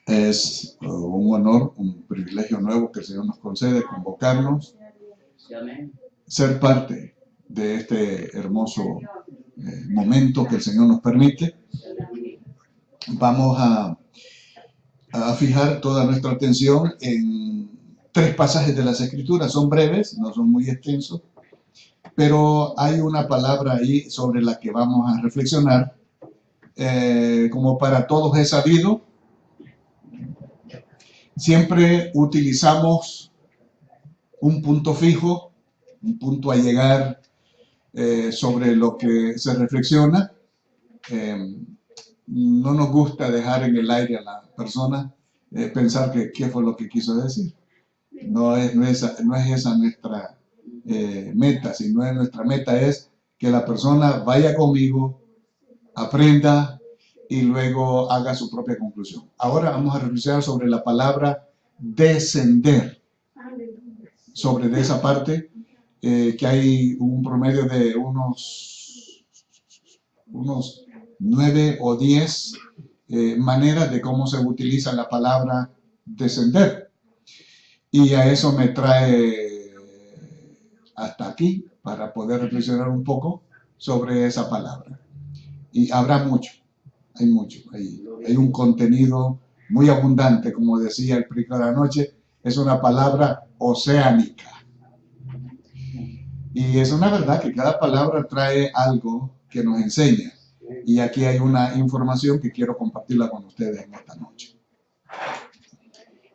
Es un honor, un privilegio nuevo que el Señor nos concede, convocarnos, ser parte de este hermoso momento que el Señor nos permite. Vamos a fijar toda nuestra atención en 3 pasajes de las Escrituras. Son breves, no son muy extensos, pero hay una palabra ahí sobre la que vamos a reflexionar. Como para todos es sabido, siempre utilizamos un punto fijo, un punto a llegar sobre lo que se reflexiona. No nos gusta dejar en el aire a la persona pensar que qué fue lo que quiso decir. No es esa nuestra meta, sino nuestra meta es que la persona vaya conmigo, aprenda y luego haga su propia conclusión. Ahora vamos a reflexionar sobre la palabra descender, sobre de esa parte que hay un promedio de unos 9 o 10 maneras de cómo se utiliza la palabra descender. Y a eso me trae hasta aquí para poder reflexionar un poco sobre esa palabra. Y habrá mucho, hay un contenido muy abundante, como decía el predicador anoche, es una palabra oceánica. Y es una verdad que cada palabra trae algo que nos enseña. Y aquí hay una información que quiero compartirla con ustedes en esta noche.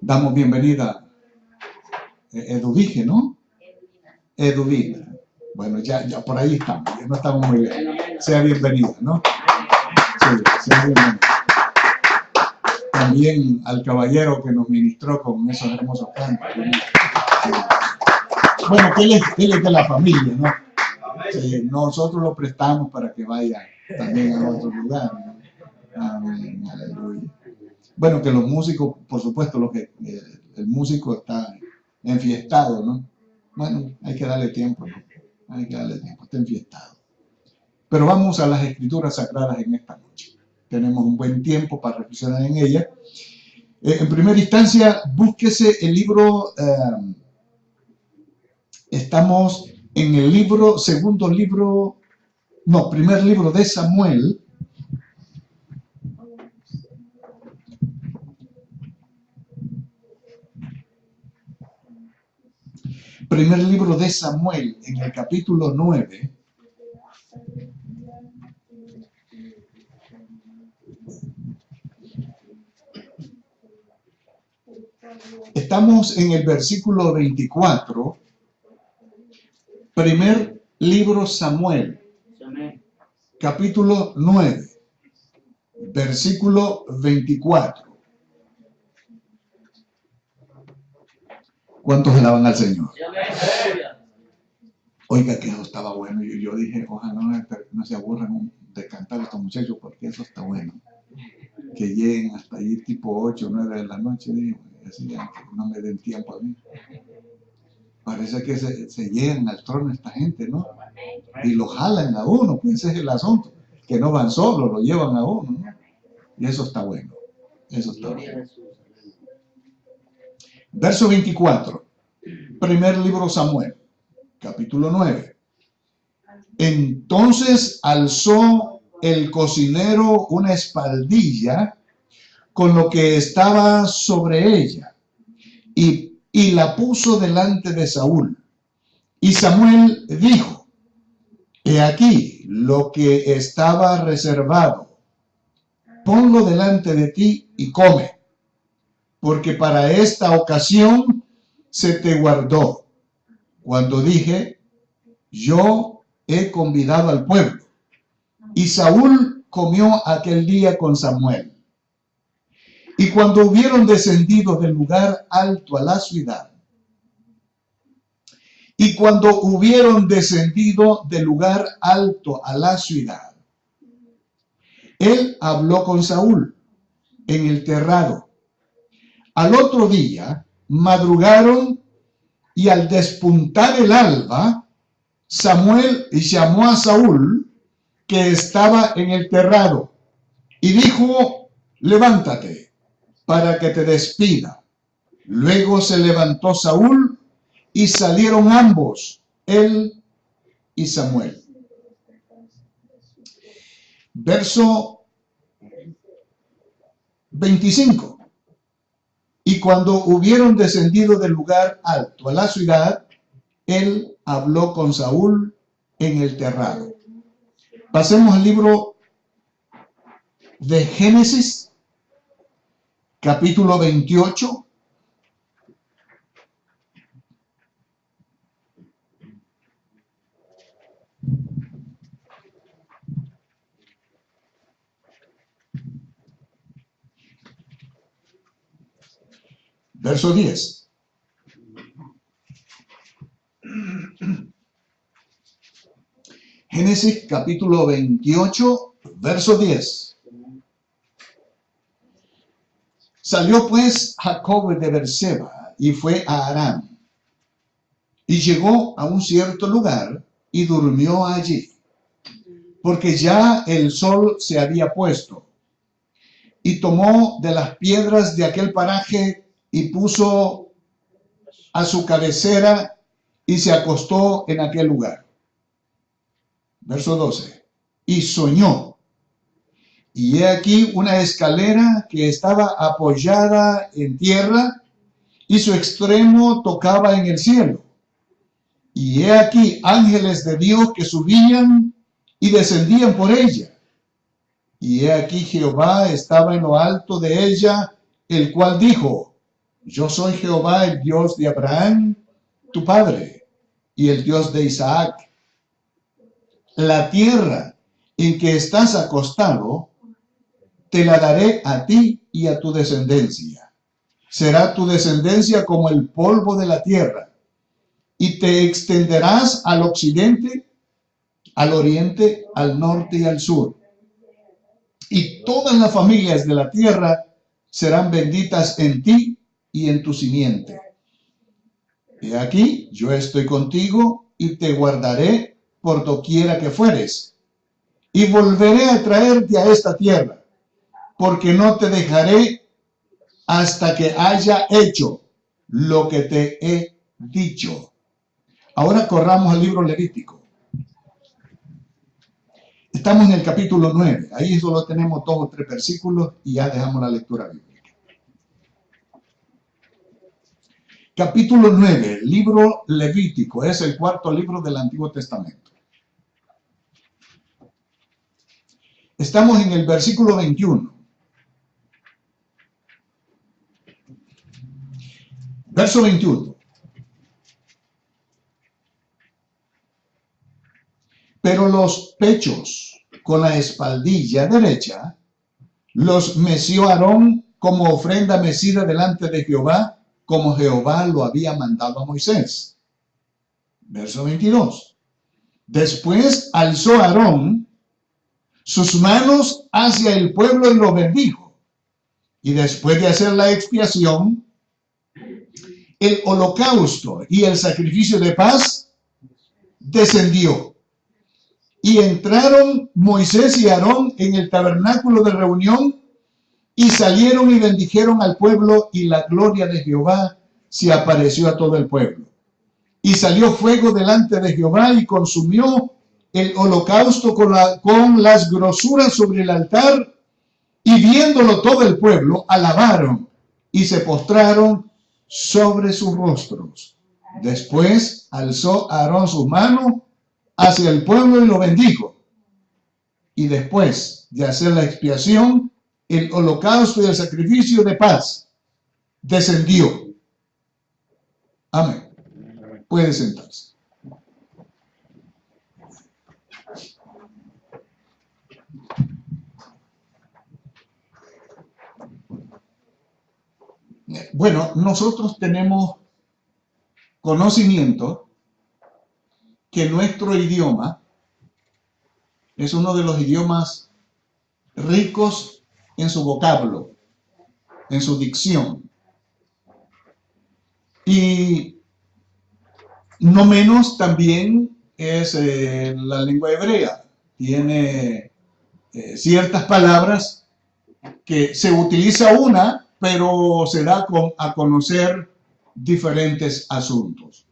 Damos bienvenida a Eduvige, ¿no? Eduvina. Bueno, ya por ahí estamos, ya no estamos muy bien. Sea bienvenida, ¿no? Sí, sea bienvenida. También al caballero que nos ministró con esos hermosos cantos. Sí. Bueno, que él es de la familia, ¿no? Sí, nosotros lo prestamos para que vaya también a otro lugar, ¿no? Amén, aleluya. Bueno, que los músicos, por supuesto, el músico está enfiestado, ¿no? Bueno, hay que darle tiempo, ¿no? Hay que darle tiempo, está enfiestado. Pero vamos a las Escrituras Sagradas en esta noche. Tenemos un buen tiempo para reflexionar en ellas. En primera instancia, búsquese el libro, estamos en el primer libro de Samuel. Primer libro de Samuel, en el capítulo 9. Estamos en el versículo 24. Primer libro Samuel, capítulo 9, versículo 24. ¿Cuántos alaban al Señor? Oiga, que eso estaba bueno. Yo dije, ojalá no se aburran de cantar estos muchachos, porque eso está bueno. Que lleguen hasta ahí tipo 8 o 9 de la noche, digo, así que no me den tiempo a mí. Parece que se llegan al trono esta gente, ¿no? Y lo jalan a uno, pues ese es el asunto. Que no van solos, lo llevan a uno, ¿no? Y eso está bueno. Eso está bueno. Verso 24. Primer libro Samuel, capítulo 9. Entonces alzó el cocinero una espaldilla con lo que estaba sobre ella y la puso delante de Saúl. Y Samuel dijo: he aquí lo que estaba reservado, ponlo delante de ti y come, porque para esta ocasión se te guardó. Cuando dije, yo he convidado al pueblo. Y Saúl comió aquel día con Samuel. Y cuando hubieron descendido del lugar alto a la ciudad, él habló con Saúl en el terrado. Al otro día madrugaron y al despuntar el alba, Samuel llamó a Saúl que estaba en el terrado, y dijo: levántate para que te despida. Luego se levantó Saúl y salieron ambos, él y Samuel. Verso 25. Y cuando hubieron descendido del lugar alto a la ciudad, él habló con Saúl en el terrado. Pasemos al libro de Génesis, capítulo 28. Verso 10. Génesis capítulo 28, verso 10. Salió pues Jacob de Berseba y fue a Aram. Y llegó a un cierto lugar y durmió allí, porque ya el sol se había puesto. Y tomó de las piedras de aquel paraje y puso a su cabecera y se acostó en aquel lugar. Verso 12. Y soñó. Y he aquí una escalera que estaba apoyada en tierra y su extremo tocaba en el cielo. Y he aquí ángeles de Dios que subían y descendían por ella. Y he aquí Jehová estaba en lo alto de ella, el cual dijo: yo soy Jehová, el Dios de Abraham, tu padre, y el Dios de Isaac. La tierra en que estás acostado, te la daré a ti y a tu descendencia. Será tu descendencia como el polvo de la tierra, y te extenderás al occidente, al oriente, al norte y al sur. Y todas las familias de la tierra serán benditas en ti y en tu simiente. He aquí, yo estoy contigo y te guardaré por doquiera que fueres, y volveré a traerte a esta tierra, porque no te dejaré hasta que haya hecho lo que te he dicho. Ahora corramos al libro Levítico. Estamos en el capítulo 9. Ahí solo tenemos 2 o 3 versículos y ya dejamos la lectura bíblica. Capítulo 9, libro Levítico, es el 4.º libro del Antiguo Testamento. Estamos en el versículo 21. Verso 21. Pero los pechos con la espaldilla derecha los meció Aarón como ofrenda mecida delante de Jehová, como Jehová lo había mandado a Moisés. Verso 22. Después alzó Aarón sus manos hacia el pueblo y lo bendijo. Y después de hacer la expiación, el holocausto y el sacrificio de paz descendió. Y entraron Moisés y Aarón en el tabernáculo de reunión y salieron y bendijeron al pueblo, y la gloria de Jehová se apareció a todo el pueblo. Y salió fuego delante de Jehová y consumió el holocausto con las grosuras sobre el altar, y viéndolo todo el pueblo, alabaron y se postraron sobre sus rostros. Después alzó Aarón sus manos hacia el pueblo y lo bendijo. Y después de hacer la expiación, el holocausto y el sacrificio de paz descendió. Amén. Puede sentarse. Bueno, nosotros tenemos conocimiento que nuestro idioma es uno de los idiomas ricos en su vocablo, en su dicción. Y no menos también es la lengua hebrea. tiene ciertas palabras que se utiliza una, pero se da a conocer diferentes asuntos.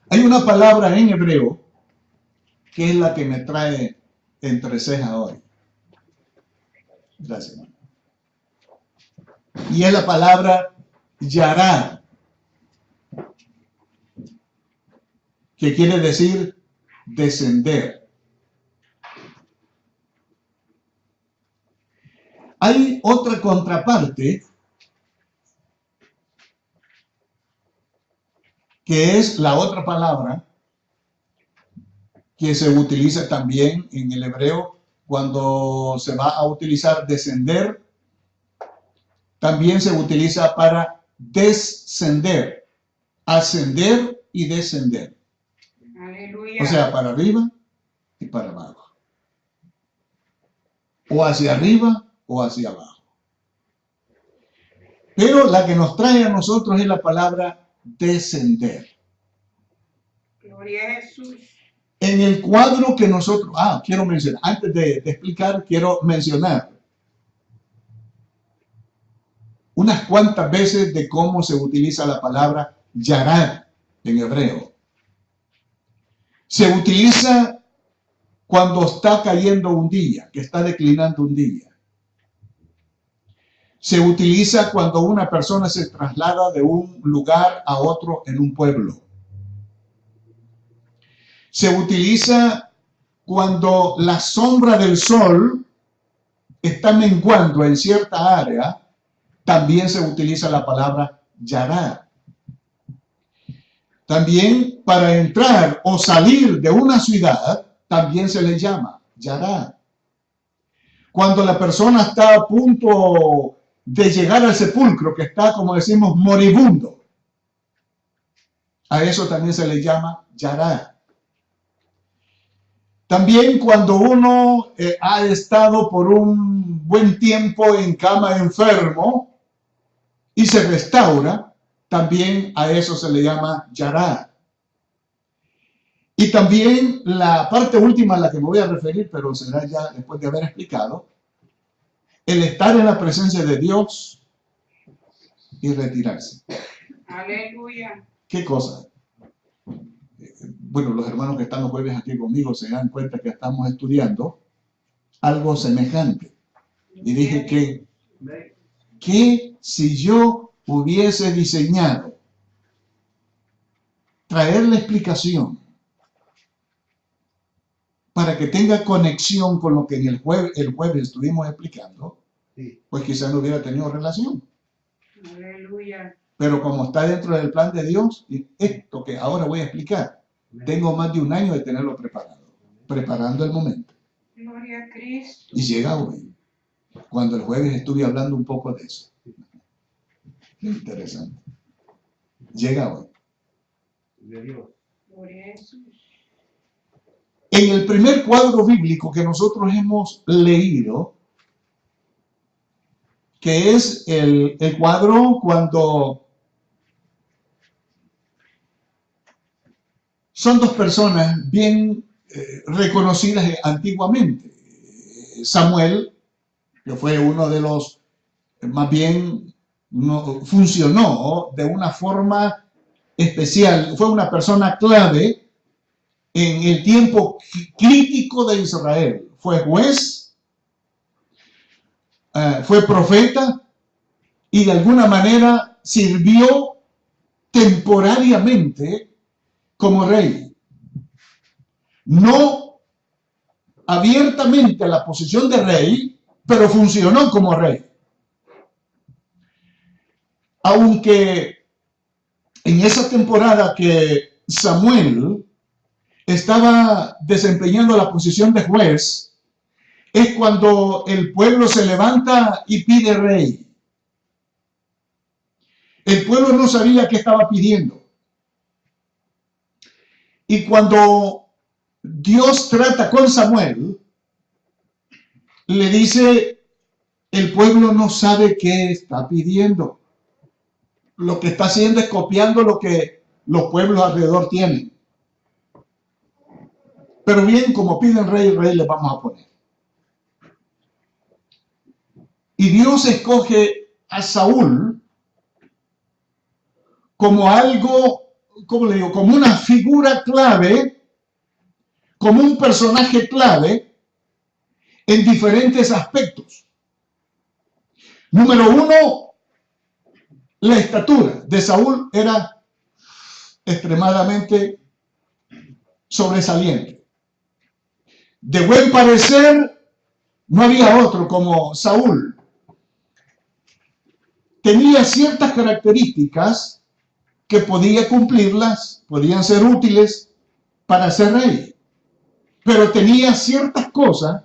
Hay una palabra en hebreo que es la que me trae entre cejas hoy. Gracias, hermano. Y es la palabra yarad, que quiere decir descender. Hay otra contraparte que es la otra palabra que se utiliza también en el hebreo cuando se va a utilizar descender. También se utiliza para descender, ascender y descender. Aleluya. O sea, para arriba y para abajo. O hacia arriba o hacia abajo. Pero la que nos trae a nosotros es la palabra descender. Gloria a Jesús. En el cuadro que nosotros... quiero mencionar, antes de explicar, quiero mencionar unas cuantas veces de cómo se utiliza la palabra yarad en hebreo. Se utiliza cuando está cayendo un día, que está declinando un día. Se utiliza cuando una persona se traslada de un lugar a otro en un pueblo. Se utiliza cuando la sombra del sol está menguando en cierta área. También se utiliza la palabra yarad. También para entrar o salir de una ciudad, también se le llama yarad. Cuando la persona está a punto de llegar al sepulcro, que está, como decimos, moribundo, a eso también se le llama yarad. También cuando uno ha estado por un buen tiempo en cama enfermo y se restaura, también a eso se le llama yarad. Y también la parte última a la que me voy a referir, pero será ya después de haber explicado, el estar en la presencia de Dios y retirarse. Aleluya. ¿Qué cosa? Bueno, los hermanos que están los jueves aquí conmigo se dan cuenta que estamos estudiando algo semejante. Y dije que si yo hubiese diseñado traer la explicación para que tenga conexión con lo que en el jueves estuvimos explicando, pues quizás no hubiera tenido relación. Aleluya. Pero como está dentro del plan de Dios, y esto que ahora voy a explicar, tengo más de un año de tenerlo preparado, preparando el momento. Gloria a Cristo. Y llega hoy, cuando el jueves estuve hablando un poco de eso. Qué interesante. Llega hoy. Gloria a Jesús. En el primer cuadro bíblico que nosotros hemos leído, que es el cuadro cuando son dos personas bien reconocidas antiguamente. Samuel, que fue uno de los, más bien, funcionó de una forma especial, fue una persona clave en el tiempo crítico de Israel. Fue juez, fue profeta y de alguna manera sirvió temporariamente como rey. No abiertamente a la posición de rey, pero funcionó como rey. Aunque en esa temporada que Samuel estaba desempeñando la posición de juez, es cuando el pueblo se levanta y pide rey. El pueblo no sabía qué estaba pidiendo. Y cuando Dios trata con Samuel, le dice, el pueblo no sabe qué está pidiendo. Lo que está haciendo es copiando lo que los pueblos alrededor tienen. Pero bien, como piden rey, le vamos a poner. Y Dios escoge a Saúl como algo, ¿cómo le digo? Como una figura clave, como un personaje clave en diferentes aspectos. Número uno, la estatura de Saúl era extremadamente sobresaliente. De buen parecer, no había otro como Saúl. Tenía ciertas características que podía cumplirlas, podían ser útiles para ser rey. Pero tenía ciertas cosas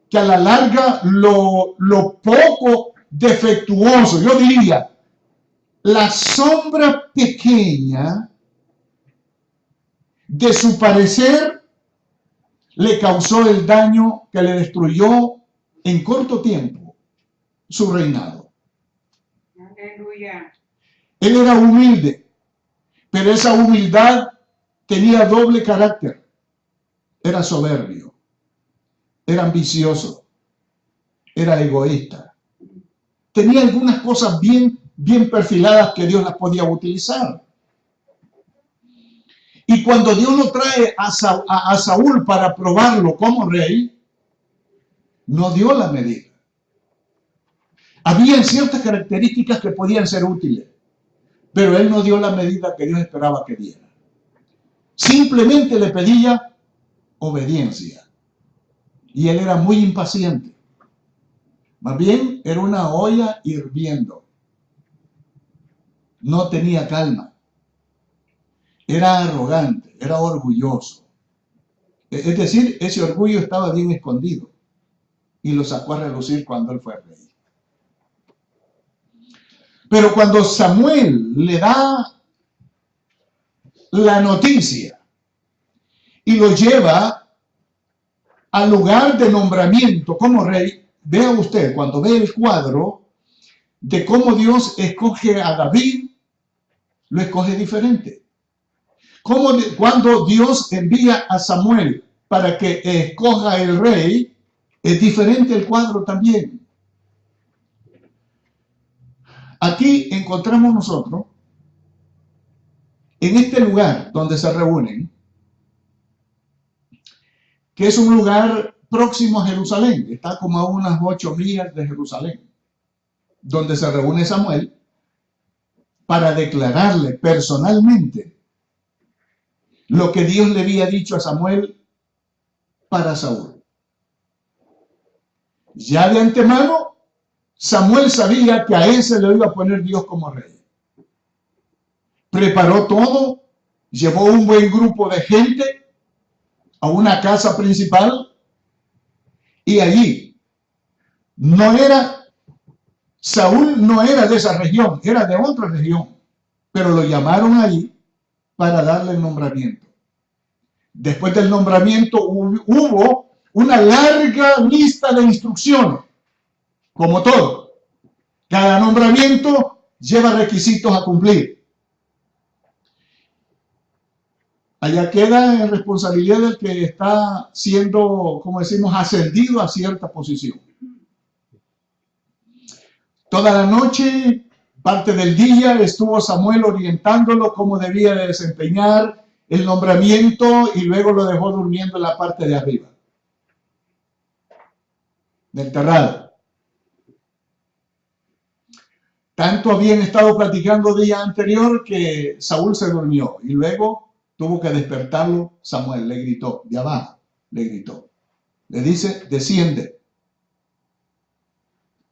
que a la larga lo poco defectuoso, yo diría, la sombra pequeña de su parecer le causó el daño que le destruyó en corto tiempo su reinado. Aleluya. Él era humilde, pero esa humildad tenía doble carácter. Era soberbio, era ambicioso, era egoísta. Tenía algunas cosas bien perfiladas que Dios las podía utilizar. Y cuando Dios lo trae a Saúl para probarlo como rey, no dio la medida. Había ciertas características que podían ser útiles, pero él no dio la medida que Dios esperaba que diera. Simplemente le pedía obediencia. Y él era muy impaciente. Más bien, era una olla hirviendo. No tenía calma. Era arrogante, era orgulloso. Es decir, ese orgullo estaba bien escondido y lo sacó a relucir cuando él fue rey. Pero cuando Samuel le da la noticia y lo lleva al lugar de nombramiento como rey, vea usted, cuando ve el cuadro de cómo Dios escoge a David, lo escoge diferente. Cuando Dios envía a Samuel para que escoja el rey, es diferente el cuadro también. Aquí encontramos nosotros, en este lugar donde se reúnen, que es un lugar próximo a Jerusalén, está como a unas 8 millas de Jerusalén, donde se reúne Samuel para declararle personalmente lo que Dios le había dicho a Samuel para Saúl. Ya de antemano, Samuel sabía que a ese le iba a poner Dios como rey. Preparó todo, llevó un buen grupo de gente a una casa principal y allí Saúl no era de esa región, era de otra región, pero lo llamaron allí para darle el nombramiento. Después del nombramiento hubo una larga lista de instrucciones, como todo. Cada nombramiento lleva requisitos a cumplir. Allá queda en responsabilidad del que está siendo, como decimos, ascendido a cierta posición. Toda la noche, parte del día, estuvo Samuel orientándolo cómo debía de desempeñar el nombramiento y luego lo dejó durmiendo en la parte de arriba del terrado. Tanto habían estado platicando día anterior que Saúl se durmió y luego tuvo que despertarlo. Samuel le gritó, de abajo, le gritó. Le dice, desciende.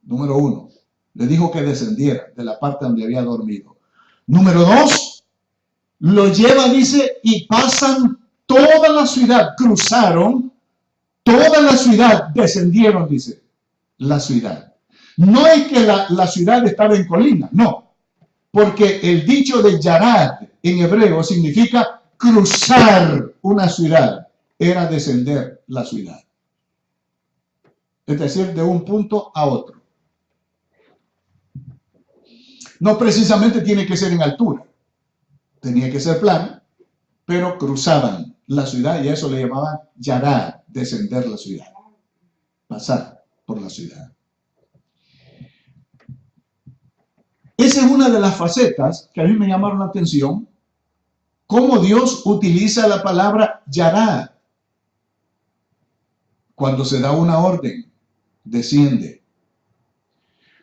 Número 1. Le dijo que descendiera de la parte donde había dormido. Número 2. Lo lleva, dice, y pasan toda la ciudad, cruzaron toda la ciudad, descendieron, dice, la ciudad. No es que la ciudad estaba en colina, no, porque el dicho de Yarad en hebreo significa cruzar una ciudad, era descender la ciudad. Es decir, de un punto a otro. No precisamente tiene que ser en altura, tenía que ser plano, pero cruzaban la ciudad, y a eso le llamaban Yarad, descender la ciudad, pasar por la ciudad. Esa es una de las facetas que a mí me llamaron la atención, cómo Dios utiliza la palabra Yarad. Cuando se da una orden, desciende.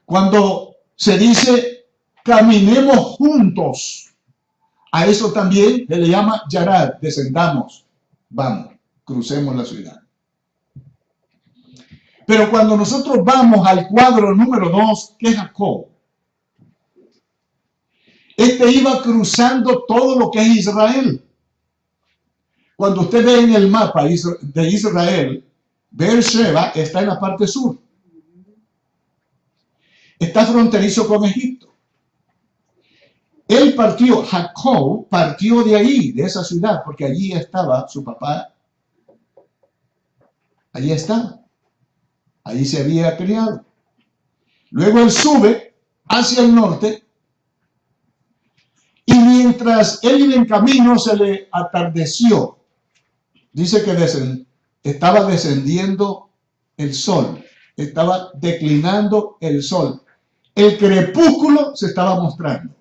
Cuando se dice, caminemos juntos, a eso también se le llama Yarad, descendamos, vamos, crucemos la ciudad. Pero cuando nosotros vamos al cuadro número 2, que es Jacob, este iba cruzando todo lo que es Israel. Cuando usted ve en el mapa de Israel, Beersheba está en la parte sur. Está fronterizo con Egipto. Él partió, Jacob partió de ahí, de esa ciudad, porque allí estaba su papá. Allí estaba. Allí se había criado. Luego él sube hacia el norte y mientras él iba en camino se le atardeció. Dice que estaba descendiendo el sol, estaba declinando el sol. El crepúsculo se estaba mostrando.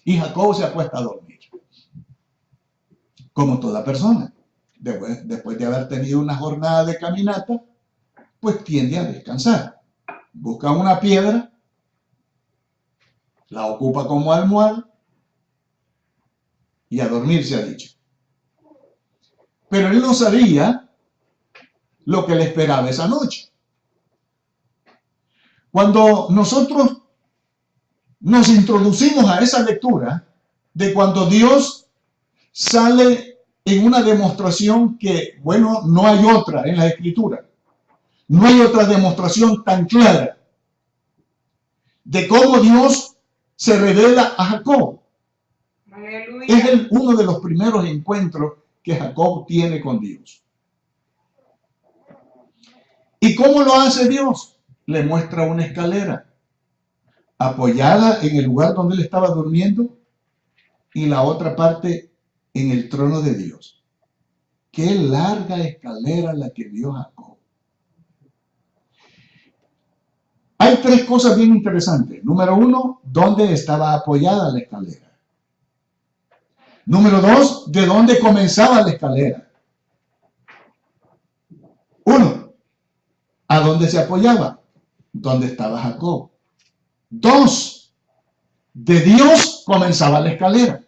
Y Jacob se acuesta a dormir. Como toda persona. Después de haber tenido una jornada de caminata, pues tiende a descansar. Busca una piedra, la ocupa como almohada y a dormir se ha dicho. Pero él no sabía lo que le esperaba esa noche. Cuando nosotros nos introducimos a esa lectura de cuando Dios sale en una demostración que, bueno, no hay otra en la Escritura. No hay otra demostración tan clara de cómo Dios se revela a Jacob. Aleluya. Es uno de los primeros encuentros que Jacob tiene con Dios. ¿Y cómo lo hace Dios? Le muestra una escalera apoyada en el lugar donde él estaba durmiendo y la otra parte en el trono de Dios. Qué larga escalera la que vio Jacob. Hay tres cosas bien interesantes. Número 1, ¿dónde estaba apoyada la escalera? Número 2, ¿de dónde comenzaba la escalera? 1, ¿a dónde se apoyaba? ¿Dónde estaba Jacob? 2, de Dios comenzaba la escalera.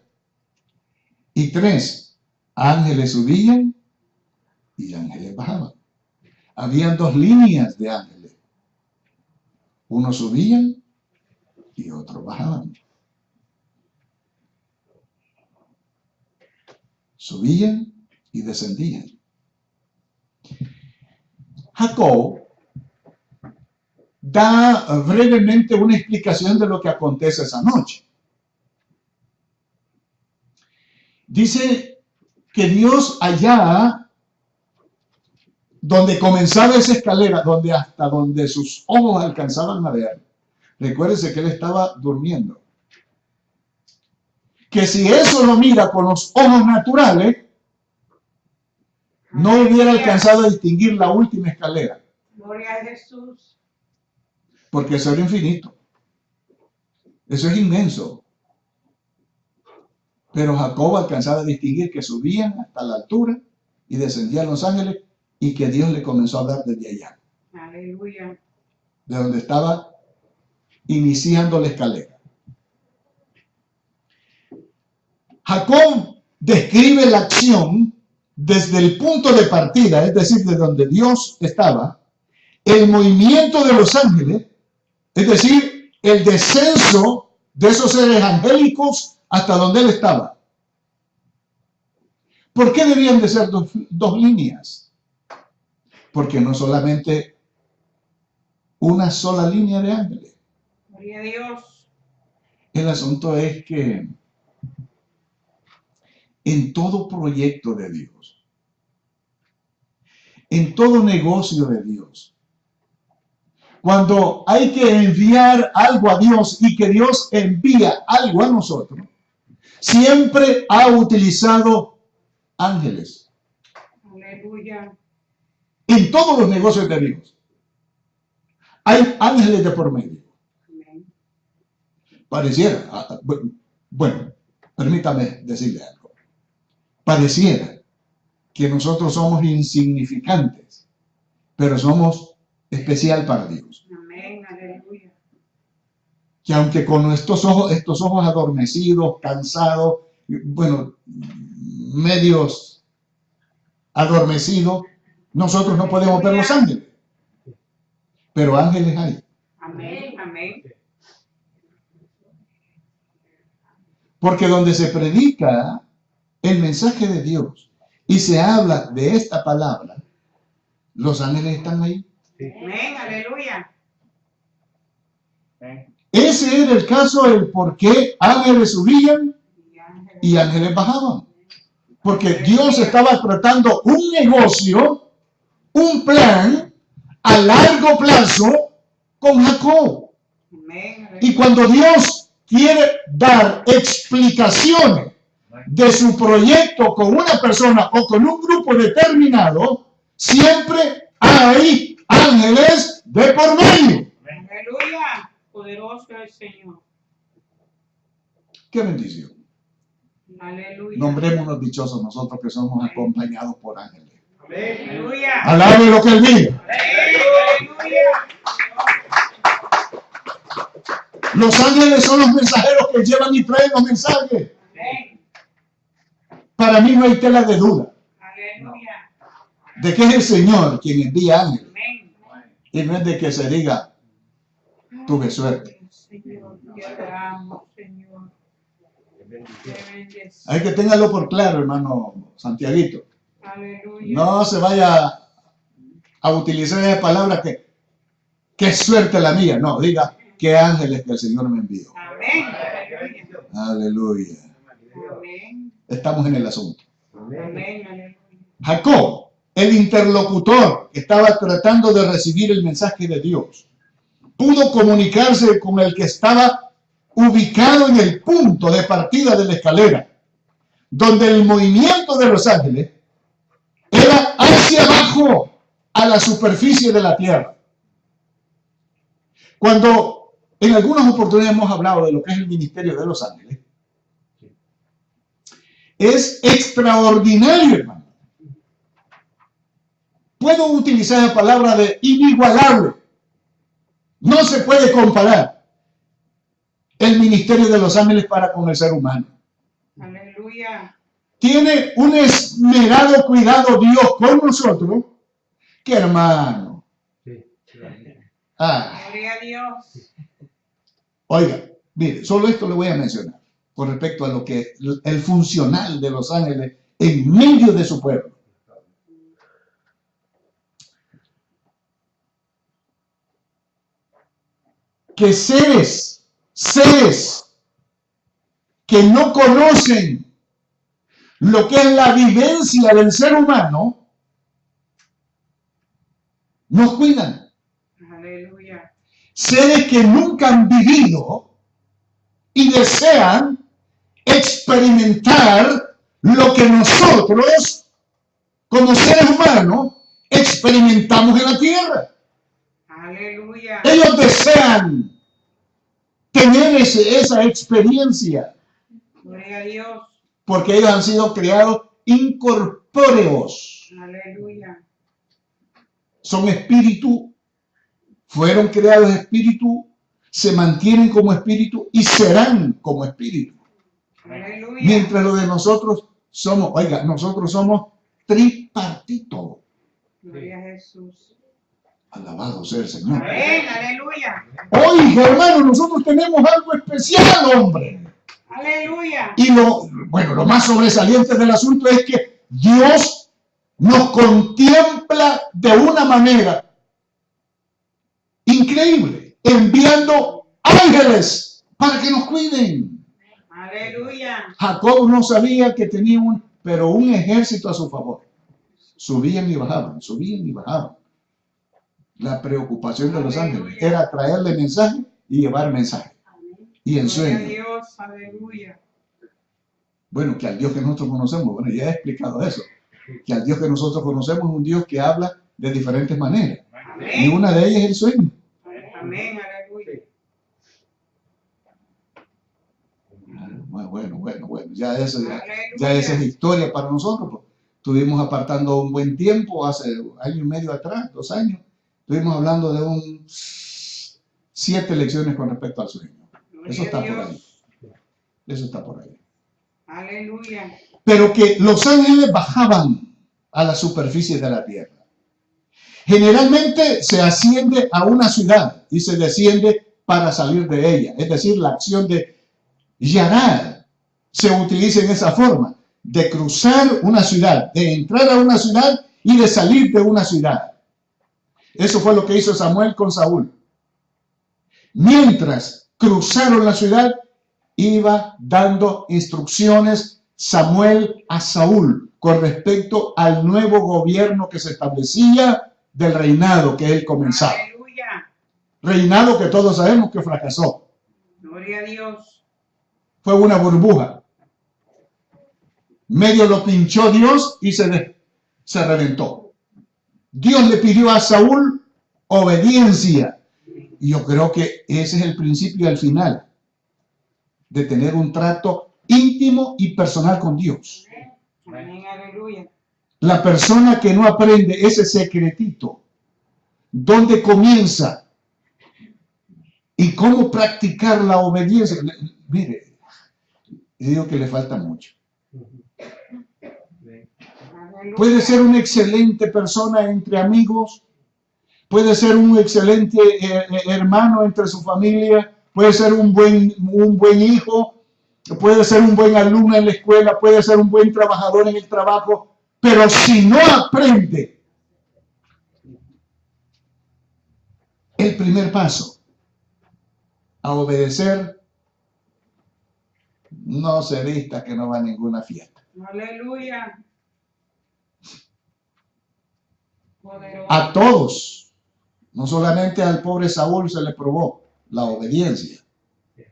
Y 3, ángeles subían y ángeles bajaban. Habían 2 líneas de ángeles. Unos subían y otros bajaban. Subían y descendían. Jacob da brevemente una explicación de lo que acontece esa noche. Dice que Dios allá, donde comenzaba esa escalera, hasta donde sus ojos alcanzaban a ver, recuérdese que él estaba durmiendo, que si eso lo mira con los ojos naturales, no hubiera alcanzado a distinguir la última escalera. Gloria a Jesús. Porque eso era infinito. Eso es inmenso. Pero Jacob alcanzaba a distinguir que subían hasta la altura y descendían los ángeles y que Dios le comenzó a hablar desde allá. Aleluya. De donde estaba iniciando la escalera. Jacob describe la acción desde el punto de partida, es decir, de donde Dios estaba, el movimiento de los ángeles, es decir, el descenso de esos seres angélicos hasta donde él estaba. ¿Por qué debían de ser dos líneas? Porque no solamente una sola línea de ángeles. Gloria a Dios. El asunto es que en todo proyecto de Dios, en todo negocio de Dios, cuando hay que enviar algo a Dios y que Dios envía algo a nosotros, siempre ha utilizado ángeles Aleluya. en todos los negocios de Dios. Hay ángeles de por medio. Amén. Pareciera, bueno, permítame decirle algo. Pareciera que nosotros somos insignificantes, pero somos especial para Dios. Amén. Aleluya. Que aunque con estos ojos adormecidos, cansados, bueno, medios adormecidos, nosotros no podemos ver los ángeles. Pero ángeles hay. Amén. Amén. Porque donde se predica el mensaje de Dios y se habla de esta palabra, los ángeles están ahí. Amén. Aleluya. Ese era el caso, el por qué ángeles subían y ángeles bajaban. Porque Dios estaba tratando un negocio, un plan a largo plazo con Jacob. Amén. Y cuando Dios quiere dar explicaciones de su proyecto con una persona o con un grupo determinado, siempre hay ángeles de por medio. Aleluya. Poderoso el Señor. ¡Qué bendición! Aleluya. Nombrémonos dichosos nosotros que somos acompañados por ángeles. Aleluya. Alabe lo que él diga. Aleluya. Los ángeles son los mensajeros que llevan y traen los mensajes. Amén. Para mí no hay tela de duda Aleluya. de que es el Señor quien envía ángeles. Amén. Y no es de que se diga, tuve suerte. Señor, te adoramos, Señor. Te bendecimos. Hay que tenerlo por claro, hermano Santiaguito. Aleluya. No se vaya a utilizar esa palabra que qué suerte la mía. No, diga, qué ángeles que el Señor me envió. Amén. Aleluya. Amén. Estamos en el asunto. Amén. Aleluya. Jacob, el interlocutor que estaba tratando de recibir el mensaje de Dios, pudo comunicarse con el que estaba ubicado en el punto de partida de la escalera, donde el movimiento de los ángeles era hacia abajo, a la superficie de la tierra. Cuando en algunas oportunidades hemos hablado de lo que es el ministerio de los ángeles, es extraordinario, hermano. Puedo utilizar la palabra de inigualable. No se puede comparar el ministerio de los ángeles para con el ser humano. Aleluya. Tiene un esmerado cuidado Dios con nosotros, que hermano. Gloria a Dios. Oiga, mire, solo esto le voy a mencionar con respecto a lo que es el funcional de los ángeles en medio de su pueblo. Que seres que no conocen lo que es la vivencia del ser humano, nos cuidan. Aleluya. Seres que nunca han vivido y desean experimentar lo que nosotros, como seres humanos, experimentamos en la tierra. Aleluya. Ellos desean tener esa experiencia Gloria a Dios. porque ellos han sido creados incorpóreos. Aleluya. Son espíritu, fueron creados espíritu, se mantienen como espíritu y serán como espíritu. Aleluya. Mientras lo de nosotros somos, oiga, nosotros somos tripartito. Gloria a Jesús. Alabado sea el Señor. Amén. Aleluya. Oiga, hermano, nosotros tenemos algo especial, hombre. Aleluya. Y lo más sobresaliente del asunto es que Dios nos contempla de una manera increíble, enviando ángeles para que nos cuiden. Aleluya. Jacob no sabía que tenía un ejército a su favor. Subían y bajaban, subían y bajaban. La preocupación de los ángeles era traerle mensaje y llevar mensaje. Y en Gloria a sueño. Dios. Aleluya. Bueno, que al Dios que nosotros conocemos, bueno, ya he explicado eso, que al Dios que nosotros conocemos es un Dios que habla de diferentes maneras. Y Amén. una de ellas es el sueño. Amén. Aleluya. Bueno, ya esa es historia para nosotros. Pues. Estuvimos apartando un buen tiempo, hace año y medio atrás, 2 años, estuvimos hablando de 7 lecciones con respecto al sueño. Eso está por ahí. Eso está por ahí. Aleluya. Pero que los ángeles bajaban a la superficie de la tierra. Generalmente se asciende a una ciudad y se desciende para salir de ella. Es decir, la acción de yarar se utiliza en esa forma, de cruzar una ciudad, de entrar a una ciudad y de salir de una ciudad. Eso fue lo que hizo Samuel con Saúl. Mientras cruzaron la ciudad, iba dando instrucciones Samuel a Saúl con respecto al nuevo gobierno que se establecía del reinado que él comenzaba. Aleluya. Reinado que todos sabemos que fracasó. Gloria a Dios. Fue una burbuja. Medio lo pinchó Dios y se reventó. Dios le pidió a Saúl obediencia. Y yo creo que ese es el principio y el final de tener un trato íntimo y personal con Dios. Amén. Aleluya. La persona que no aprende ese secretito, dónde comienza y cómo practicar la obediencia, mire, digo que le falta mucho. Puede ser una excelente persona entre amigos, puede ser un excelente hermano entre su familia, puede ser un buen hijo, puede ser un buen alumno en la escuela, puede ser un buen trabajador en el trabajo, pero si no aprende el primer paso a obedecer, no se vista que no va a ninguna fiesta. Aleluya. A todos, no solamente al pobre Saúl se le probó la obediencia,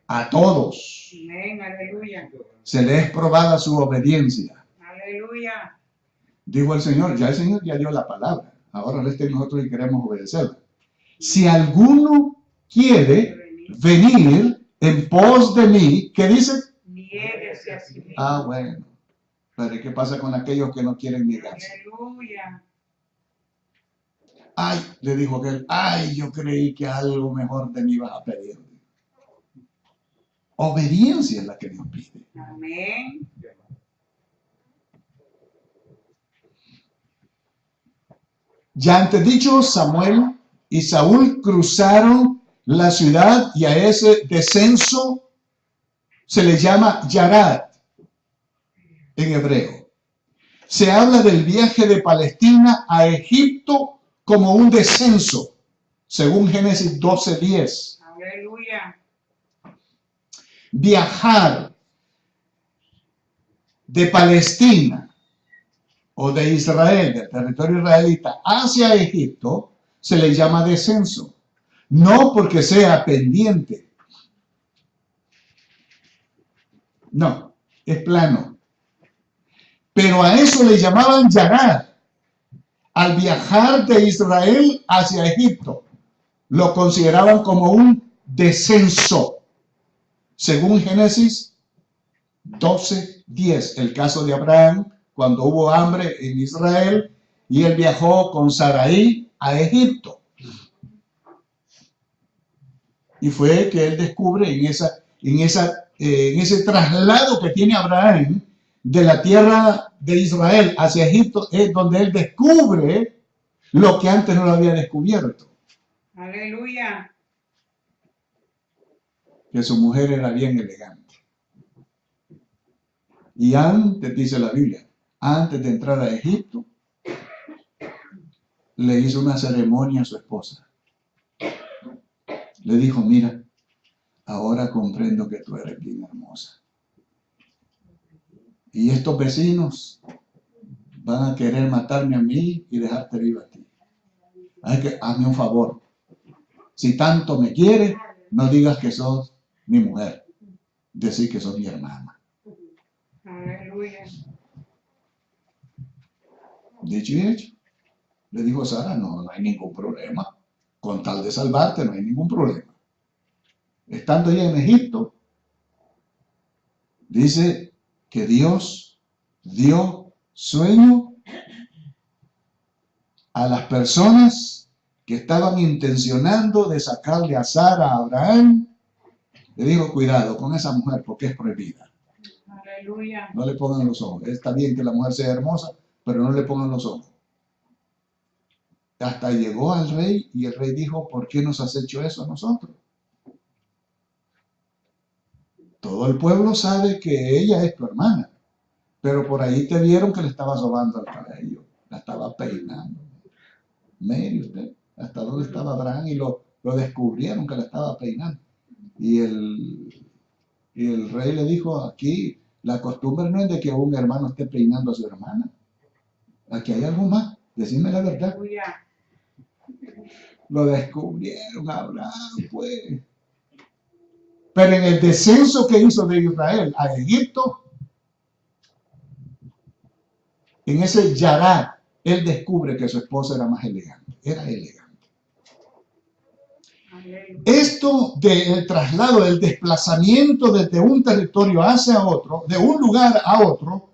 a todos Amén. Aleluya. se le es probada su obediencia. Aleluya. Dijo el Señor ya dio la palabra, ahora nosotros queremos obedecerla. Si alguno quiere venir en pos de mí, ¿qué dice? Niéguese a sí mismo. Ah, bueno, pero ¿qué pasa con aquellos que no quieren negarse? Aleluya. Ay, le dijo aquel, ay, yo creí que algo mejor de mí ibas a pedir. Obediencia es la que Dios pide. Amén. Ya antes dicho, Samuel y Saúl cruzaron la ciudad y a ese descenso se le llama Yarat en hebreo. Se habla del viaje de Palestina a Egipto como un descenso, según Génesis 12:10. Aleluya. Viajar de Palestina o de Israel, del territorio israelita, hacia Egipto, se le llama descenso. No porque sea pendiente. No, es plano. Pero a eso le llamaban Yarar. Al viajar de Israel hacia Egipto, lo consideraban como un descenso. Según Génesis 12:10, el caso de Abraham, cuando hubo hambre en Israel y él viajó con Sarai a Egipto. Y fue que él descubre en ese traslado que tiene Abraham de la tierra de Israel hacia Egipto, es donde él descubre lo que antes no lo había descubierto. Aleluya. Que su mujer era bien elegante. Y antes, dice la Biblia, antes de entrar a Egipto, le hizo una ceremonia a su esposa. Le dijo, mira, ahora comprendo que tú eres bien hermosa. Y estos vecinos van a querer matarme a mí y dejarte viva a ti. Hay que hazme un favor. Si tanto me quieres, no digas que sos mi mujer. Decir que sos mi hermana. Aleluya. Dicho y hecho. Le dijo Sara, no hay ningún problema. Con tal de salvarte no hay ningún problema. Estando ya en Egipto, dice que Dios dio sueño a las personas que estaban intencionando de sacarle a Sara a Abraham. Le dijo, cuidado con esa mujer porque es prohibida. Aleluya. No le pongan los ojos. Está bien que la mujer sea hermosa, pero no le pongan los ojos. Hasta llegó al rey y el rey dijo, ¿por qué nos has hecho eso a nosotros? Todo el pueblo sabe que ella es tu hermana, pero por ahí te vieron que le estaba sobando el cabello, la estaba peinando. Mire usted, hasta dónde estaba Abraham y lo descubrieron que la estaba peinando. Y el rey le dijo, aquí la costumbre no es de que un hermano esté peinando a su hermana. Aquí hay algo más, decime la verdad. Aleluya. Lo descubrieron Abraham, pues. Pero en el descenso que hizo de Israel a Egipto, en ese Yará, él descubre que su esposa era más elegante, era elegante. Aleluya. Esto del traslado, del desplazamiento desde un territorio hacia otro, de un lugar a otro,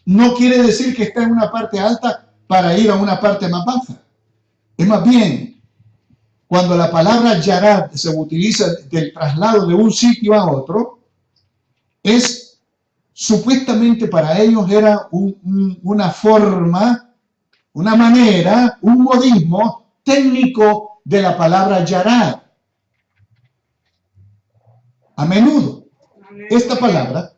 no quiere decir que está en una parte alta para ir a una parte más baja. Es más bien, cuando la palabra Yarad se utiliza del traslado de un sitio a otro, es supuestamente para ellos era una forma, una manera, un modismo técnico de la palabra Yarad. A menudo, esta palabra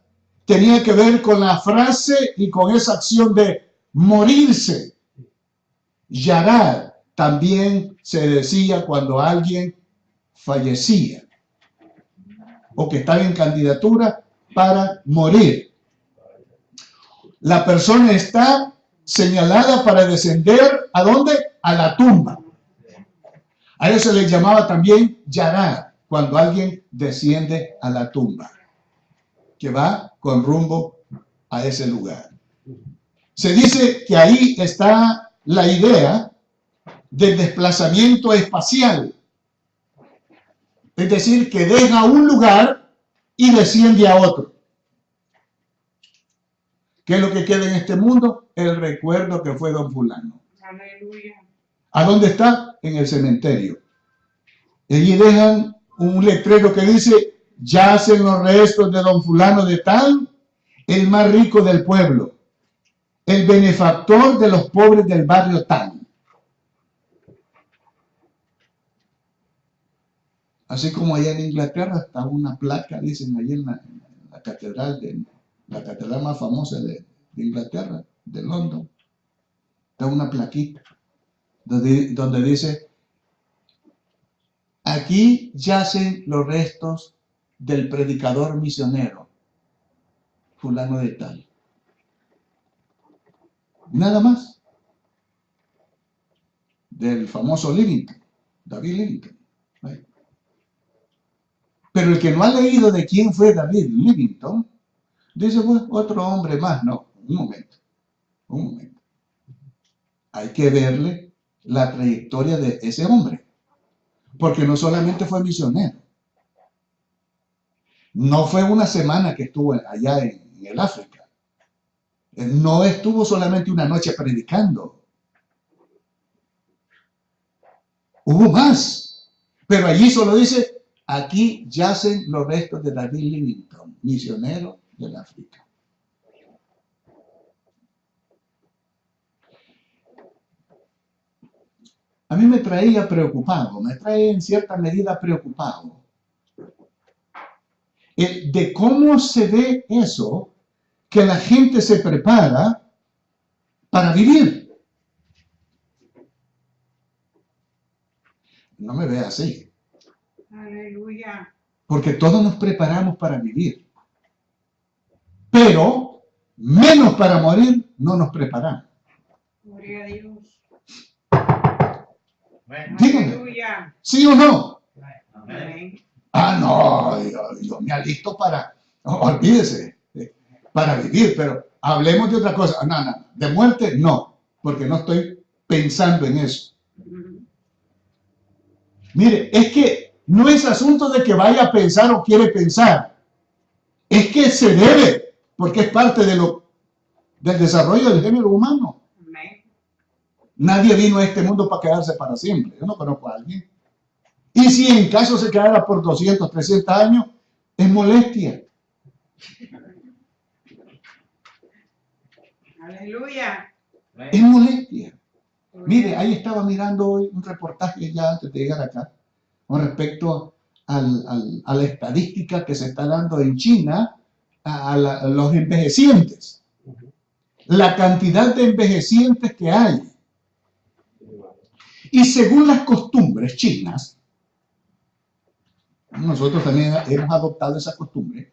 tenía que ver con la frase y con esa acción de morirse. Yarad también se decía cuando alguien fallecía o que estaba en candidatura para morir. La persona está señalada para descender, ¿a dónde? A la tumba. A eso se le llamaba también Yarad, cuando alguien desciende a la tumba, que va con rumbo a ese lugar. Se dice que ahí está la idea del desplazamiento espacial. Es decir, que deja un lugar y desciende a otro. ¿Qué es lo que queda en este mundo? El recuerdo que fue don fulano. Aleluya. ¿A dónde está? En el cementerio. Allí dejan un letrero que dice, yacen los restos de don fulano de tal, el más rico del pueblo, el benefactor de los pobres del barrio tal. Así como allá en Inglaterra está una placa, dicen allí en la catedral, la catedral más famosa de Inglaterra, de London, está una plaquita donde dice, aquí yacen los restos del predicador misionero, fulano de tal. Nada más. Del famoso Livington, David Livington. Pero el que no ha leído de quién fue David Livington, dice, pues, otro hombre más. No, un momento. Hay que verle la trayectoria de ese hombre. Porque no solamente fue misionero. No fue una semana que estuvo allá en el África. No estuvo solamente una noche predicando. Hubo más. Pero allí solo dice, aquí yacen los restos de David Livington, misionero del África. A mí me traía preocupado, me trae en cierta medida preocupado de cómo se ve eso, que la gente se prepara para vivir. No me vea así. Aleluya. Porque todos nos preparamos para vivir. Pero menos para morir no nos preparamos. Gloria a Dios. Dígame, Aleluya. ¿sí o no? Amén. Ah, no, yo me alisto para... No, olvídese. para vivir, pero hablemos de otra cosa. No, no, de muerte no, porque no estoy pensando en eso. Mire, es que no es asunto de que vaya a pensar o quiere pensar. Es que se debe, porque es parte del desarrollo del género humano. Nadie vino a este mundo para quedarse para siempre. Yo no conozco a alguien. Y si en caso se quedara por 200, 300 años, es molestia. Aleluya. Es molestia. Mire, ahí estaba mirando hoy un reportaje ya antes de llegar acá, con respecto a la estadística que se está dando en China a los envejecientes. La cantidad de envejecientes que hay. Y según las costumbres chinas, nosotros también hemos adoptado esa costumbre,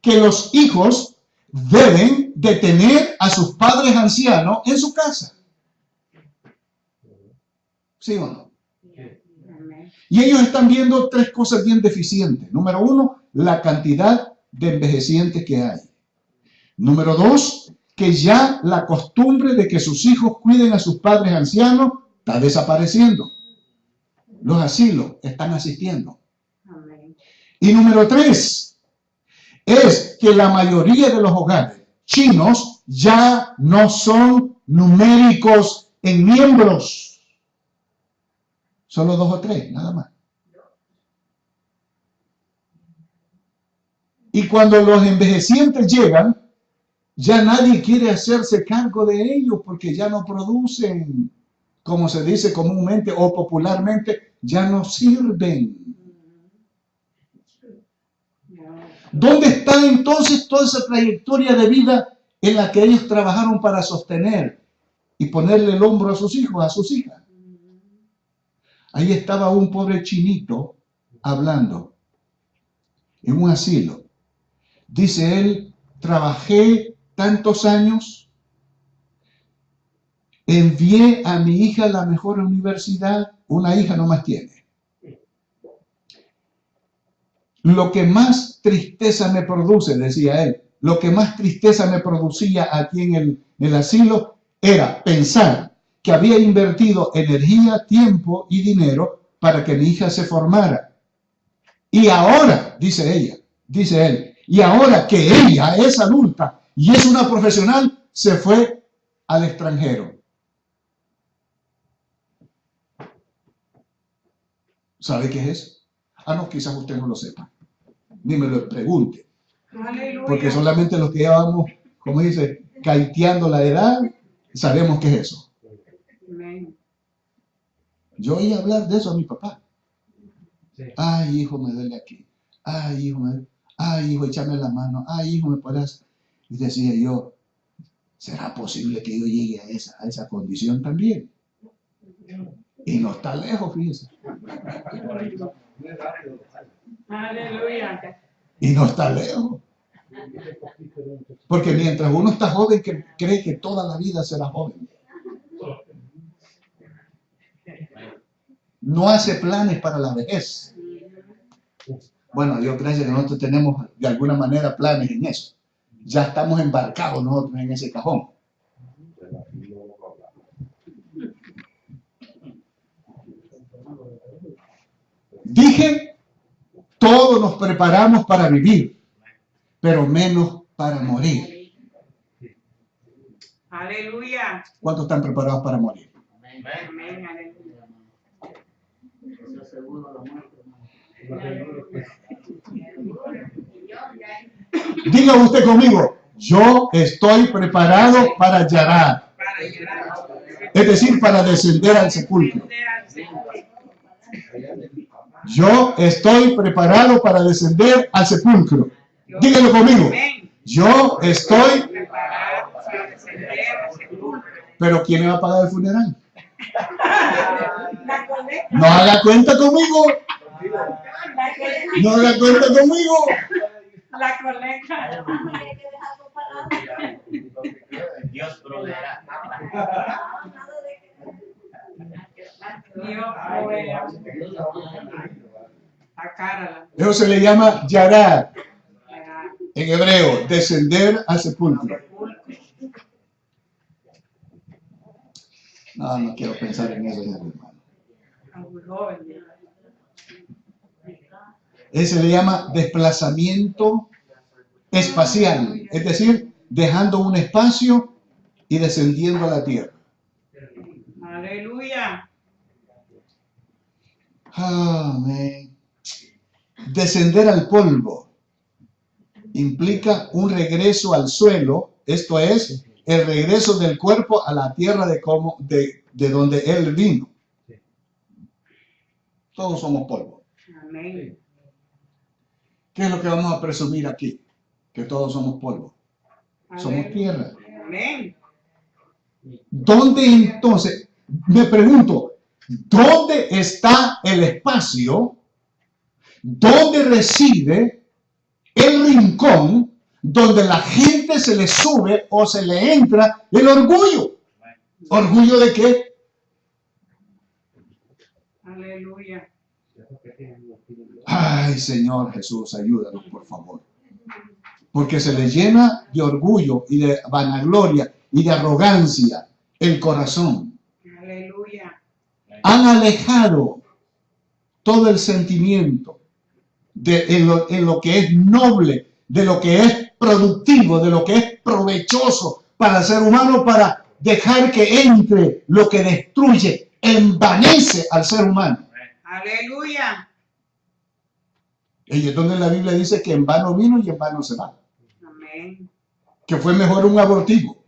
que los hijos deben de tener a sus padres ancianos en su casa. ¿Sí o no? Y ellos están viendo tres cosas bien deficientes. Número uno, la cantidad de envejecientes que hay. Número dos, que ya la costumbre de que sus hijos cuiden a sus padres ancianos está desapareciendo. Los asilos están asistiendo. Y número tres, es que la mayoría de los hogares chinos ya no son numéricos en miembros. Solo 2 o 3, nada más. Y cuando los envejecientes llegan, ya nadie quiere hacerse cargo de ellos porque ya no producen, como se dice comúnmente o popularmente, ya no sirven. ¿Dónde está entonces toda esa trayectoria de vida en la que ellos trabajaron para sostener y ponerle el hombro a sus hijos, a sus hijas? Ahí estaba un pobre chinito hablando en un asilo. Dice él, trabajé tantos años, envié a mi hija a la mejor universidad, una hija nomás tiene. Lo que más tristeza me produce, decía él, lo que más tristeza me producía aquí en el asilo era pensar que había invertido energía, tiempo y dinero para que mi hija se formara. Y ahora, dice él, y ahora que ella es adulta y es una profesional, se fue al extranjero. ¿Sabe qué es eso? Ah, no, quizás usted no lo sepa. Ni me lo pregunte. Aleluya. Porque solamente los que ya vamos, como dice, caiteando la edad, sabemos qué es eso. Yo oí hablar de eso a mi papá. Ay, hijo, me duele aquí. Ay, hijo, échame la mano. Ay, hijo, me puedes. Y decía yo, ¿será posible que yo llegue a esa condición también? Y no está lejos, fíjese. Aleluya. Y no está lejos. Porque mientras uno está joven, cree que toda la vida será joven. No hace planes para la vejez. Bueno, Dios gracias que nosotros tenemos de alguna manera planes en eso. Ya estamos embarcados nosotros en ese cajón. Dije, todos nos preparamos para vivir, pero menos para morir. Aleluya. ¿Cuántos están preparados para morir? Amén. Aleluya. Diga usted conmigo, yo estoy preparado para llorar. Es decir, para descender al sepulcro. Yo estoy preparado para descender al sepulcro. Dígalo conmigo. Yo estoy preparado para descender al sepulcro. Pero ¿quién me va a pagar el funeral? No haga cuenta conmigo. No haga cuenta conmigo. La colecta. Dios proveerá. Dios proveerá. Acárala. Eso se le llama llorar. En hebreo, descender al sepulcro. No quiero pensar en eso, hermano. Ese le llama desplazamiento espacial, es decir, dejando un espacio y descendiendo a la tierra. Aleluya. Amén. Descender al polvo implica un regreso al suelo, esto es, el regreso del cuerpo a la tierra de donde él vino. Todos somos polvo. Amén. ¿Qué es lo que vamos a presumir aquí? Que todos somos polvo. Somos tierra. Amén. ¿Dónde entonces? Me pregunto, ¿dónde está el espacio? ¿Dónde reside el rincón donde la gente se le sube o se le entra el orgullo? ¿Orgullo de qué? Aleluya. Ay, Señor Jesús, ayúdanos, por favor. Porque se le llena de orgullo y de vanagloria y de arrogancia el corazón. Aleluya. Han alejado todo el sentimiento en lo que es noble, de lo que es productivo, de lo que es provechoso para el ser humano, para dejar que entre lo que destruye, envanece al ser humano. Aleluya. Y es donde la Biblia dice que en vano vino y en vano se va. Amén. Que fue mejor un abortivo.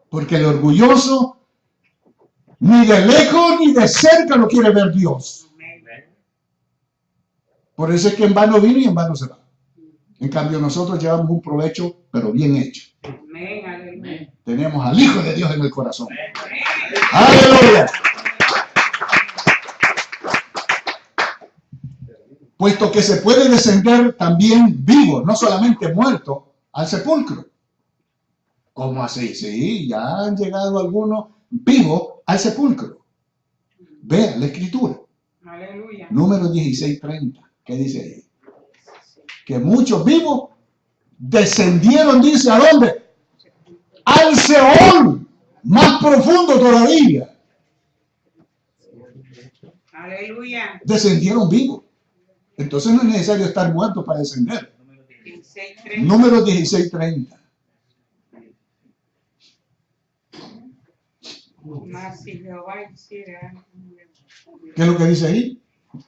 Porque el orgulloso ni de lejos ni de cerca lo quiere ver Dios. Amén. Por eso es que en vano vino y en vano se va. En cambio nosotros llevamos un provecho, pero bien hecho. Amén. Aleluya. Tenemos al Hijo de Dios en el corazón. Amén. ¡Aleluya! Puesto que se puede descender también vivo, no solamente muerto, al sepulcro. ¿Cómo así? Sí, ya han llegado algunos vivos al sepulcro. Vea la escritura. Aleluya. Número 16:30. ¿Qué dice ahí? Que muchos vivos descendieron, dice, ¿a dónde? Al Seol, más profundo todavía. Aleluya. Descendieron vivos. Entonces no es necesario estar muerto para descender. 16:30. Número 16:30. Mas si Jehová hiciere algo nuevo. ¿Qué es lo que dice ahí?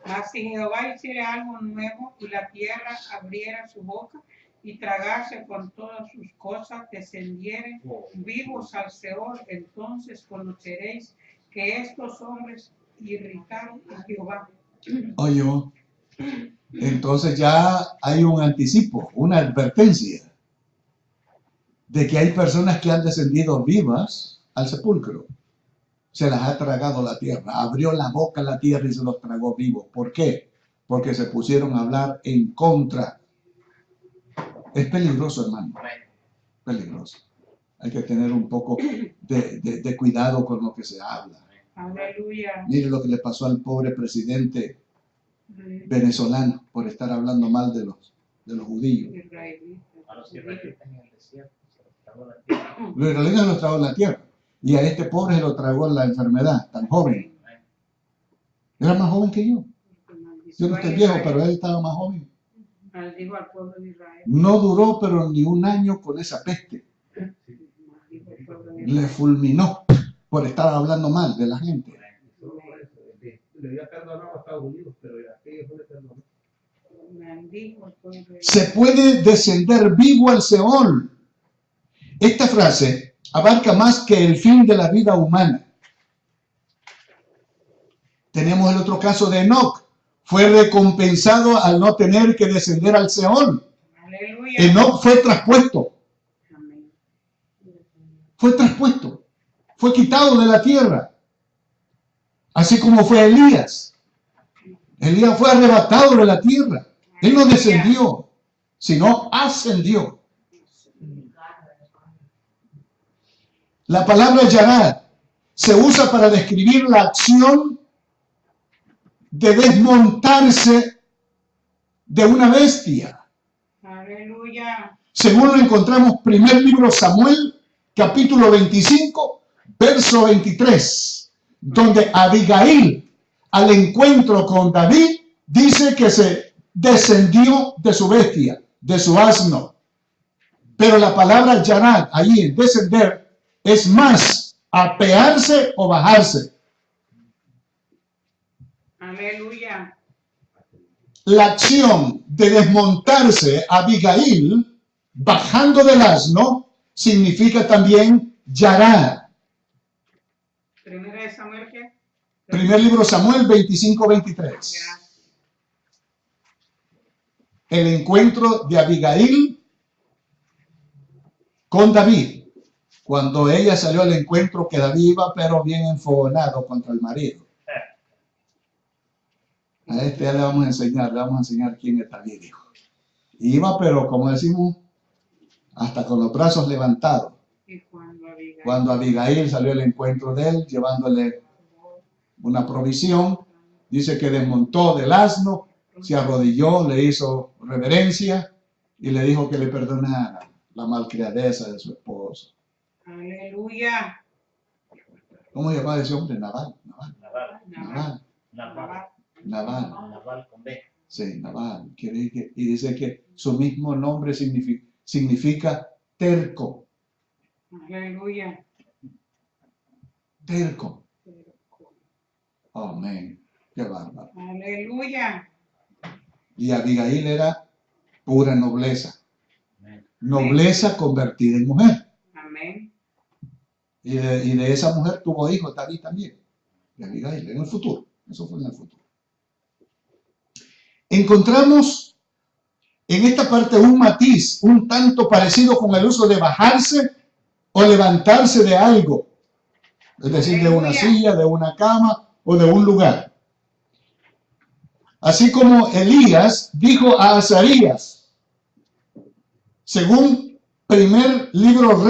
Mas si Jehová hiciera algo nuevo y la tierra abriera su boca y tragase con todas sus cosas, descendieren vivos al Seol, entonces conoceréis que estos hombres irritaron a Jehová. Oye, entonces ya hay un anticipo, una advertencia de que hay personas que han descendido vivas al sepulcro. Se las ha tragado la tierra, abrió la boca la tierra y se los tragó vivos. ¿Por qué? Porque se pusieron a hablar en contra. Es peligroso, hermano. Peligroso. Hay que tener un poco de cuidado con lo que se habla. Aleluya. Mire lo que le pasó al pobre presidente venezolano por estar hablando mal de los judíos. A los israelitas en el desierto se los tragó la tierra. Los israelitas los tragó en la tierra. Y a este pobre se lo tragó la enfermedad, tan joven. Era más joven que yo. Yo no estoy viejo, pero él estaba más joven. Maldijo al pueblo de Israel. No duró, pero ni un año con esa peste. Maldijo al pueblo de Israel. Le fulminó por estar hablando mal de la gente. Le había perdonado a Estados Unidos, pero aquellos no le perdonó. Maldijo al pueblo de Israel. Se puede descender vivo al Seol. Esta frase abarca más que el fin de la vida humana. Tenemos el otro caso de Enoc. Fue recompensado al no tener que descender al Seol. Aleluya. Enoc fue traspuesto. Amén. Fue traspuesto. Fue quitado de la tierra. Así como fue Elías. Elías fue arrebatado de la tierra. Él no descendió, sino ascendió. La palabra yarar se usa para describir la acción de desmontarse de una bestia. Aleluya. Según lo encontramos, primer libro Samuel, capítulo 25, verso 23, donde Abigail, al encuentro con David, dice que se descendió de su bestia, de su asno. Pero la palabra yarad, ahí en descender, es más apearse o bajarse. Aleluya. La acción de desmontarse Abigail, bajando del asno, significa también yarad. Primera de Samuel, ¿qué? Primer libro Samuel 25-23. Gracias. El encuentro de Abigail con David. Cuando ella salió al encuentro, que David iba pero bien enfogonado contra el marido. A este ya le vamos a enseñar quién es David, hijo. Iba pero, como decimos, hasta con los brazos levantados. Y Cuando Abigail salió al encuentro de él, llevándole una provisión, dice que desmontó del asno, se arrodilló, le hizo reverencia y le dijo que le perdonara la malcriadeza de su esposo. Aleluya. ¿Cómo se llamaba ese hombre? Nabal. Nabal con B. Sí, Nabal. Y dice que su mismo nombre significa terco. Aleluya. Terco. Amén. Qué bárbaro. Aleluya. Y Abigail era pura nobleza. Nobleza convertida en mujer. Amén. Y de esa mujer tuvo hijos David también. De Abigail, en el futuro. Eso fue en el futuro. Encontramos en esta parte un matiz un tanto parecido con el uso de bajarse o levantarse de algo. Es decir, de una silla, de una cama o de un lugar. Así como Elías dijo a Azarías, según segundo libro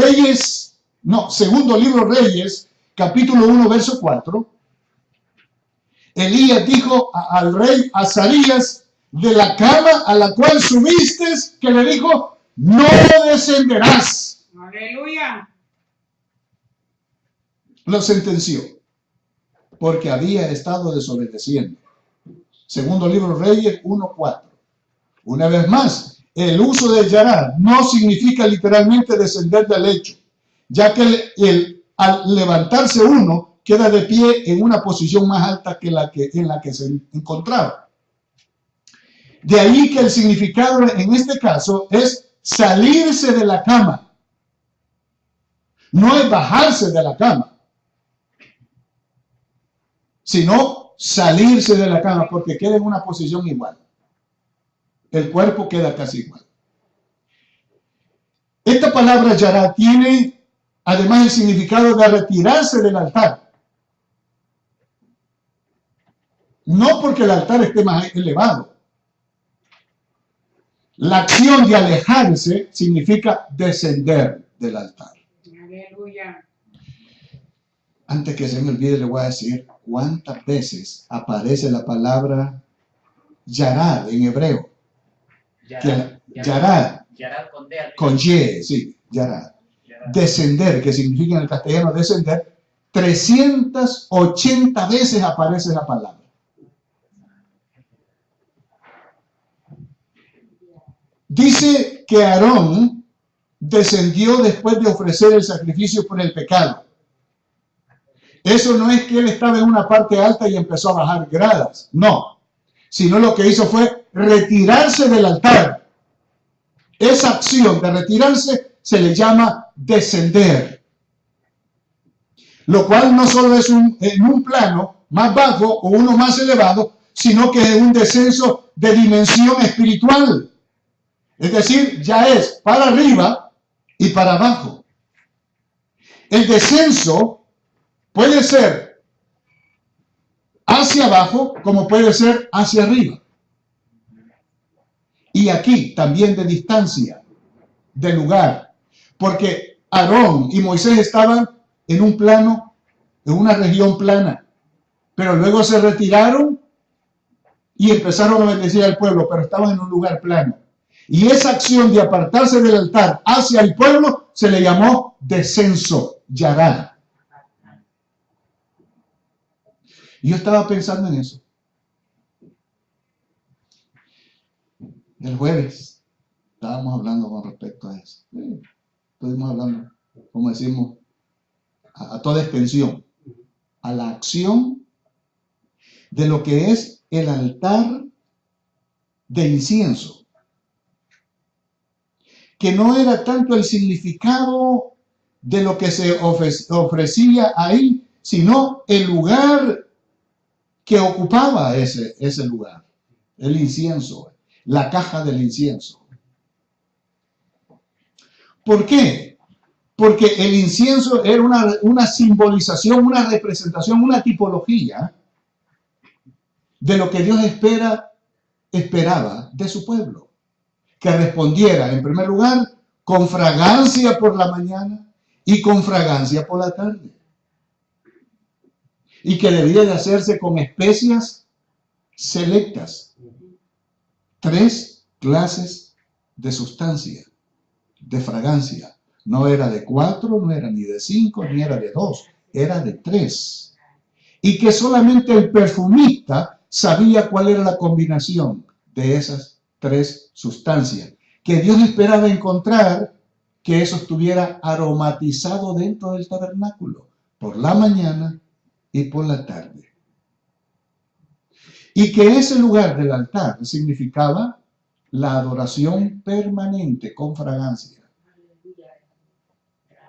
Reyes, capítulo 1, verso 4, Elías dijo al rey Azarías, de la cama a la cual subiste, que le dijo, no descenderás. Aleluya. Lo sentenció, porque había estado desobedeciendo. Segundo libro Reyes 1:4. Una vez más, el uso de yarad no significa literalmente descender del lecho, ya que al levantarse uno queda de pie en una posición más alta que en la que se encontraba. De ahí que el significado en este caso es salirse de la cama. No es bajarse de la cama, sino salirse de la cama, porque queda en una posición igual. El cuerpo queda casi igual. Esta palabra yarad tiene además el significado de retirarse del altar. No porque el altar esté más elevado. La acción de alejarse significa descender del altar. Aleluya. Antes que se me olvide, le voy a decir cuántas veces aparece la palabra yarad en hebreo. Yarad. Yarad con D al final. Con Y, sí, yarad. Descender, que significa en el castellano descender, 380 veces aparece la palabra. Dice que Aarón descendió después de ofrecer el sacrificio por el pecado. Eso no es que él estaba en una parte alta y empezó a bajar gradas, no, sino lo que hizo fue retirarse del altar. Esa acción de retirarse se le llama descender, lo cual no solo es en un plano más bajo o uno más elevado, sino que es un descenso de dimensión espiritual. Es decir, ya es para arriba y para abajo. El descenso puede ser hacia abajo como puede ser hacia arriba. Y aquí también de distancia, de lugar. Porque Aarón y Moisés estaban en un plano, en una región plana. Pero luego se retiraron y empezaron a bendecir al pueblo, pero estaban en un lugar plano. Y esa acción de apartarse del altar hacia el pueblo se le llamó descenso, yará. Y yo estaba pensando en eso. El jueves estábamos hablando con respecto a eso. Estuvimos hablando, como decimos, a toda extensión, a la acción de lo que es el altar de incienso, que no era tanto el significado de lo que se ofrecía ahí, sino el lugar que ocupaba ese lugar, el incienso, la caja del incienso. ¿Por qué? Porque el incienso era una simbolización, una representación, una tipología de lo que Dios esperaba de su pueblo. Que respondiera, en primer lugar, con fragancia por la mañana y con fragancia por la tarde. Y que debía de hacerse con especias selectas. 3 clases de sustancia, de fragancia. No era de 4, no era ni de 5, ni era de 2, era de 3. Y que solamente el perfumista sabía cuál era la combinación de esas 3 sustancias. Que Dios esperaba encontrar que eso estuviera aromatizado dentro del tabernáculo, por la mañana y por la tarde. Y que ese lugar del altar significaba la adoración permanente con fragancia.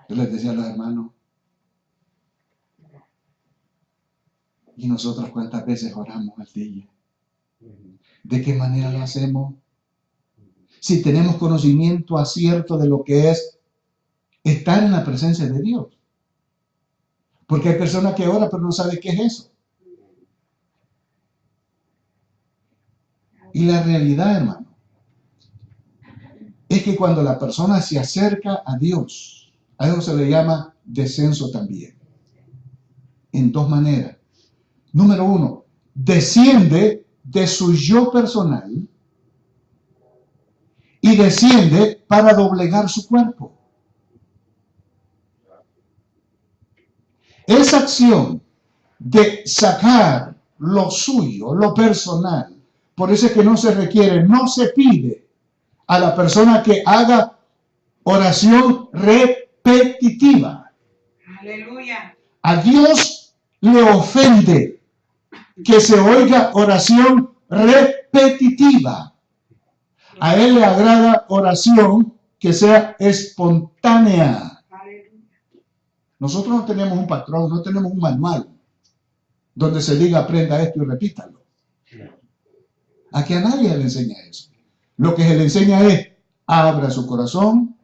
Yo les decía a los hermanos, ¿y nosotros cuántas veces oramos al día? ¿De qué manera lo hacemos? Si tenemos conocimiento acierto de lo que es estar en la presencia de Dios. Porque hay personas que oran pero no saben qué es eso. Y la realidad, hermano, es que cuando la persona se acerca a Dios, a eso se le llama descenso también. En 2 maneras. Número 1, desciende de su yo personal y desciende para doblegar su cuerpo. Esa acción de sacar lo suyo, lo personal, por eso es que no se requiere, no se pide a la persona que haga oración repetitiva. Aleluya. A Dios le ofende que se oiga oración repetitiva. A Él le agrada oración que sea espontánea. Nosotros no tenemos un patrón, no tenemos un manual donde se diga aprenda esto y repítalo. Aquí a nadie le enseña eso. Lo que se le enseña es abra su corazón,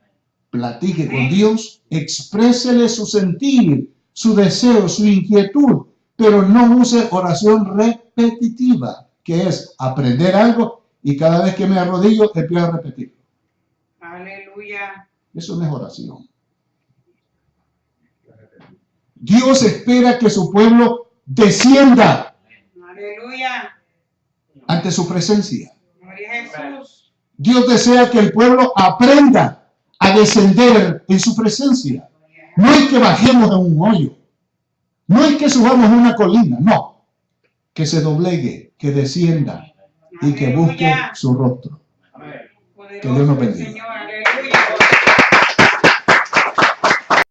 platique con Dios, exprésele su sentir, su deseo, su inquietud, pero no use oración repetitiva, que es aprender algo y cada vez que me arrodillo empiezo a repetirlo. Aleluya. Eso no es oración. Dios espera que su pueblo descienda Aleluya. ante su presencia. Gloria a Jesús. Dios desea que el pueblo aprenda a descender en su presencia. No es que bajemos en un hoyo. No es que subamos una colina. No. Que se doblegue, que descienda y que busque su rostro. Que Dios nos bendiga.